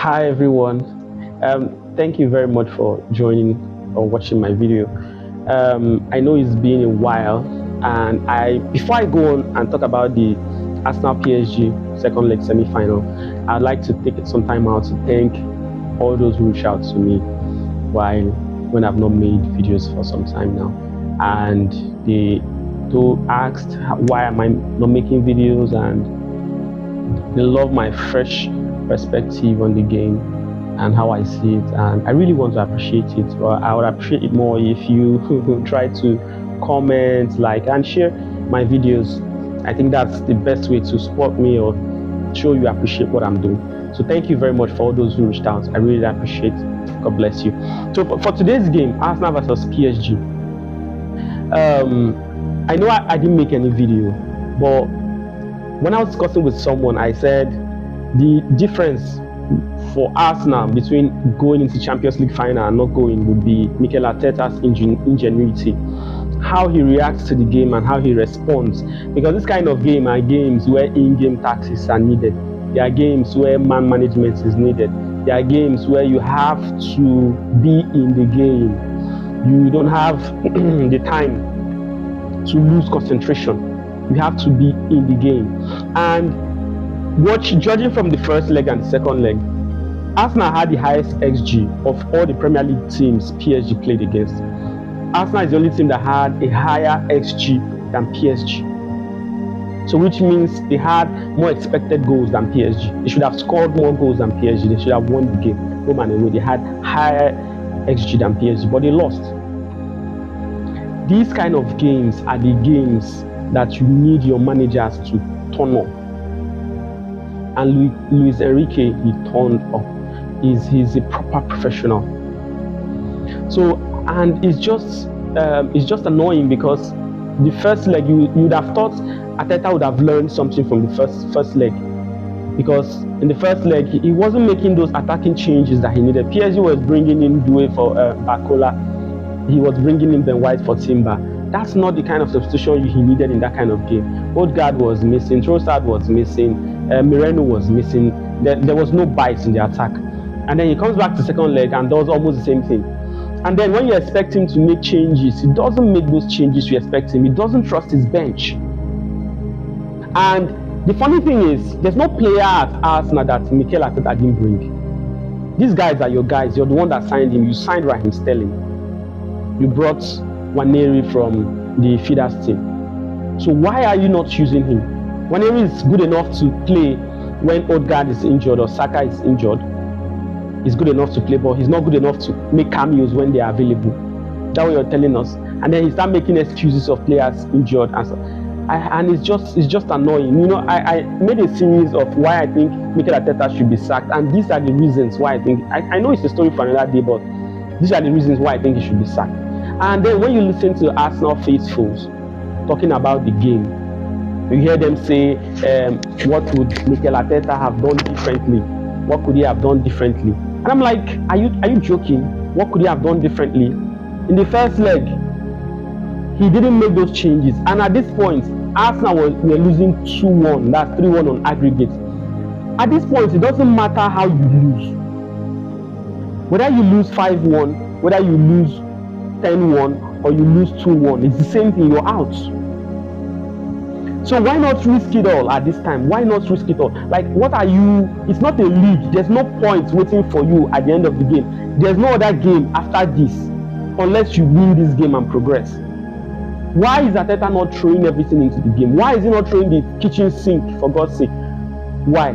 Hi everyone. Thank you very much for joining or watching my video. I know it's been a while, and I before I go on and talk about the Arsenal PSG second leg semi-final, I'd like to take some time out to thank all those who reached out to me while when I've not made videos for some time now, and they asked why am I not making videos, and they love my fresh perspective on the game and how I see it, and I really want to appreciate it. But I would appreciate it more if you try to comment, like, and share my videos. I think that's the best way to support me or show you appreciate what I'm doing. So thank you very much for all those who reached out. I really appreciate it. God bless you. So for today's game, Arsenal versus PSG. I know I didn't make any video, but when I was discussing with someone, I said the difference for Arsenal between going into Champions League final and not going would be Mikel Arteta's ingenuity, how he reacts to the game and how he responds. Because this kind of game are games where in-game tactics are needed. There are games where man management is needed. There are games where you have to be in the game. You don't have the time to lose concentration. You have to be in the game. And judging from the first leg and the second leg, Arsenal had the highest XG of all the Premier League teams PSG played against. Arsenal is the only team that had a higher XG than PSG. So which means they had more expected goals than PSG. They should have scored more goals than PSG. They should have won the game. Home and away, they had higher XG than PSG, but they lost. These kind of games are the games that you need your managers to turn up. And Luis Enrique, he turned up. He's a proper professional. So, and it's just annoying because the first leg, you would have thought Arteta would have learned something from the first leg, because in the first leg he wasn't making those attacking changes that he needed. PSG was bringing in Doué for Barcola. He was bringing in Ben White for Timber. That's not the kind of substitution he needed in that kind of game. Odegaard was missing, Trossard was missing, Moreno was missing. There was no bite in the attack. And then he comes back to second leg and does almost the same thing. And then when you expect him to make changes, he doesn't make those changes you expect him. He doesn't trust his bench. And the funny thing is, there's no player at Arsenal that Mikel Arteta didn't bring. These guys are your guys. You're the one that signed him. You signed Raheem Sterling. You brought Waneri from the feeders team. So why are you not using him? Waneri is good enough to play when Odegaard is injured or Saka is injured. He's good enough to play, but he's not good enough to make cameos when they are available. That's what you're telling us. And then he start making excuses of players injured and so. And it's just annoying. You know, I made a series of why I think Mikel Arteta should be sacked, and these are the reasons why I think. I know it's a story for another day, but these are the reasons why I think he should be sacked. And then when you listen to Arsenal faithfuls talking about the game, you hear them say, what would Mikel Arteta have done differently? What could he have done differently? And I'm like, are you joking? What could he have done differently? In the first leg, he didn't make those changes. And at this point, Arsenal were losing 2-1. That's 3-1 on aggregate. At this point, it doesn't matter how you lose. Whether you lose 5-1, whether you lose 10-1, or you lose 2-1, it's the same thing, you're out. So why not risk it all at this time? Why not risk it all? Like, what are you? It's not a league. There's no point waiting for you at the end of the game. There's no other game after this unless you win this game and progress. Why is Arteta not throwing everything into the game? Why is he not throwing the kitchen sink, for God's sake? Why?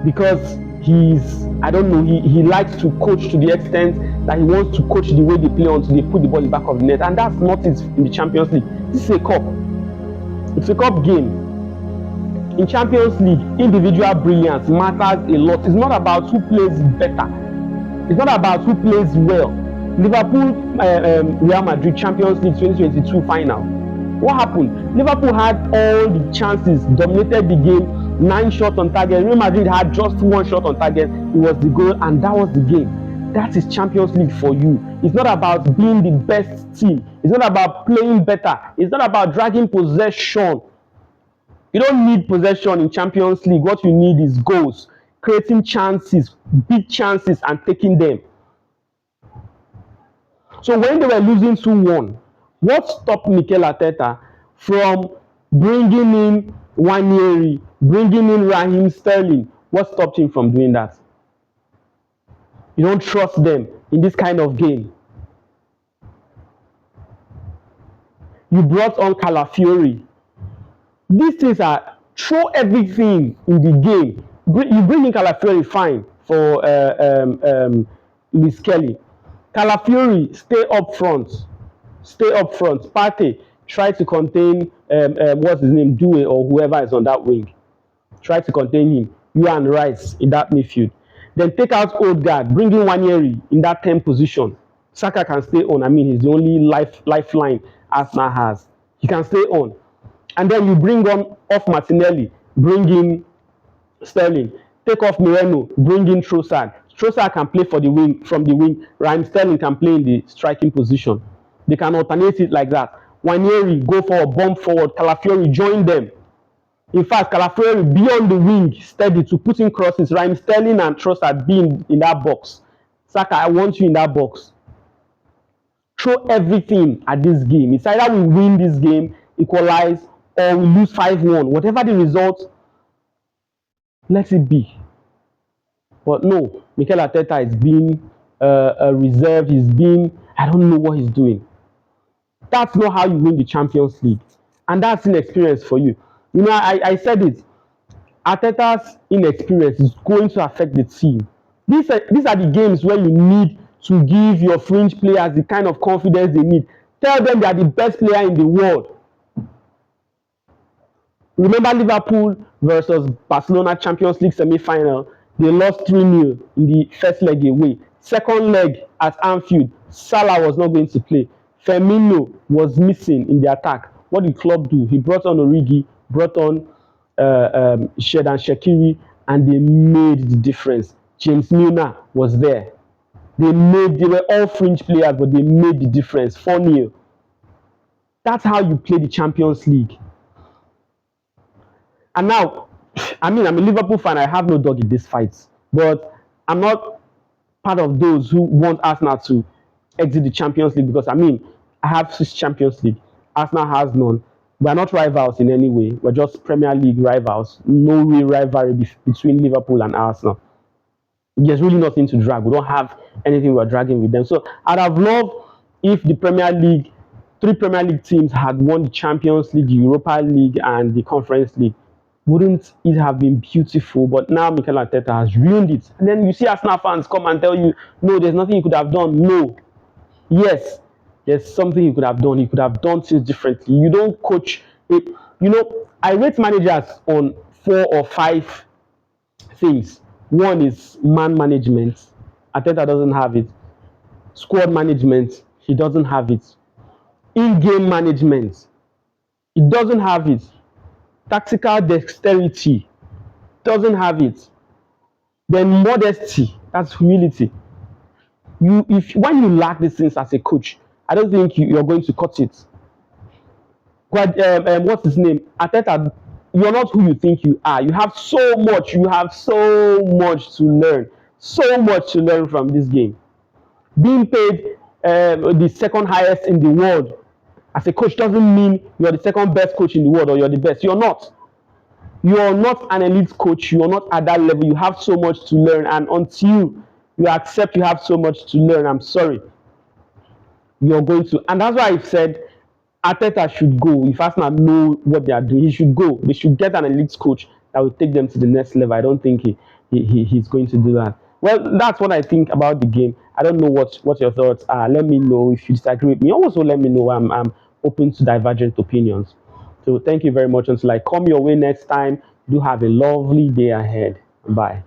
Because I don't know, he likes to coach to the extent that he wants to coach the way they play until they put the ball in the back of the net, and that's not it in the Champions League. This is a cup. It's a cup game. In Champions League, individual brilliance matters a lot. It's not about who plays better. It's not about who plays well. Liverpool, Real Madrid Champions League 2022 final. What happened? Liverpool had all the chances, dominated the game, 9 shots on target. Real Madrid had just 1 shot on target. It was the goal, and that was the game. That is Champions League for you. It's not about being the best team. It's not about playing better. It's not about dragging possession. You don't need possession in Champions League. What you need is goals. creating chances, big chances, and taking them. So when they were losing 2-1, what stopped Mikel Arteta from bringing in Wanyeri, bringing in Raheem Sterling? What stopped him from doing that? You don't trust them in this kind of game. You brought on Calafiori. These things are throw everything in the game. You bring in Calafiori, fine, for Luis Kelly. Calafiori, stay up front. Stay up front. Partey, try to contain what's his name, Due or whoever is on that wing. Try to contain him. You and Rice in that midfield. Then take out Odegaard, bring in Wanyeri in that 10 position. Saka can stay on. I mean, he's the only lifeline Arsenal has. He can stay on. And then you bring on off Martinelli, bring in Sterling, take off Moreno, bring in Trossard. Trossard can play for the wing from the wing. Raheem Sterling can play in the striking position. They can alternate it like that. Wanyeri go forward, bump forward. Calafiori join them. In fact, Calafiori be on the wing, steady to put in crosses. Raheem Sterling and Trossard be in that box. Saka, I want you in that box. Throw everything at this game. It's either we win this game, equalize, or we lose 5-1. Whatever the result, let it be. But no, Mikel Arteta is being reserved. He's being, I don't know what he's doing. That's not how you win the Champions League. And that's inexperience for you. You know, I said it. Arteta's inexperience is going to affect the team. These are the games where you need to give your fringe players the kind of confidence they need. Tell them they are the best player in the world. Remember Liverpool versus Barcelona Champions League semi-final? They lost 3-0 in the first leg away. Second leg at Anfield, Salah was not going to play. Firmino was missing in the attack. What did club do? He brought on Origi, brought on Xherdan Shaqiri, and they made the difference. James Milner was there. They were all fringe players, but they made the difference. 4-0. That's how you play the Champions League. And now, I mean, I'm a Liverpool fan. I have no dog in this fight, but I'm not part of those who want Arsenal to exit the Champions League because I mean, I have 6 Champions League. Arsenal has none. We're not rivals in any way. We're just Premier League rivals. No real rivalry between Liverpool and Arsenal. There's really nothing to drag. We don't have anything we're dragging with them. So I'd have loved if the Premier League, 3 Premier League teams had won the Champions League, the Europa League, and the Conference League. Wouldn't it have been beautiful? But now Mikel Arteta has ruined it. And then you see Arsenal fans come and tell you, no, there's nothing you could have done. No. Yes, there's something you could have done. You could have done things differently. You don't coach it. You know, I rate managers on 4 or 5 things. One is man management. Arteta doesn't have it. Squad management, he doesn't have it. In-game management, he doesn't have it. Tactical dexterity, doesn't have it. Then modesty, that's humility. When you lack these things as a coach, I don't think you're going to cut it. What's his name? Arteta, you're not who you think you are. You have so much. You have so much to learn. So much to learn from this game. Being paid the second highest in the world as a coach doesn't mean you're the second best coach in the world or you're the best. You're not. You're not an elite coach. You're not at that level. You have so much to learn. And until you accept you have so much to learn, I'm sorry, you're going to. And that's why I've said Arteta should go. If Arsenal know what they are doing, he should go. They should get an elite coach that will take them to the next level. I don't think he's going to do that. Well, that's what I think about the game. I don't know what your thoughts are. Let me know if you disagree with me. Also, let me know. I'm open to divergent opinions. So thank you very much. Until I come your way next time, do have a lovely day ahead. Bye.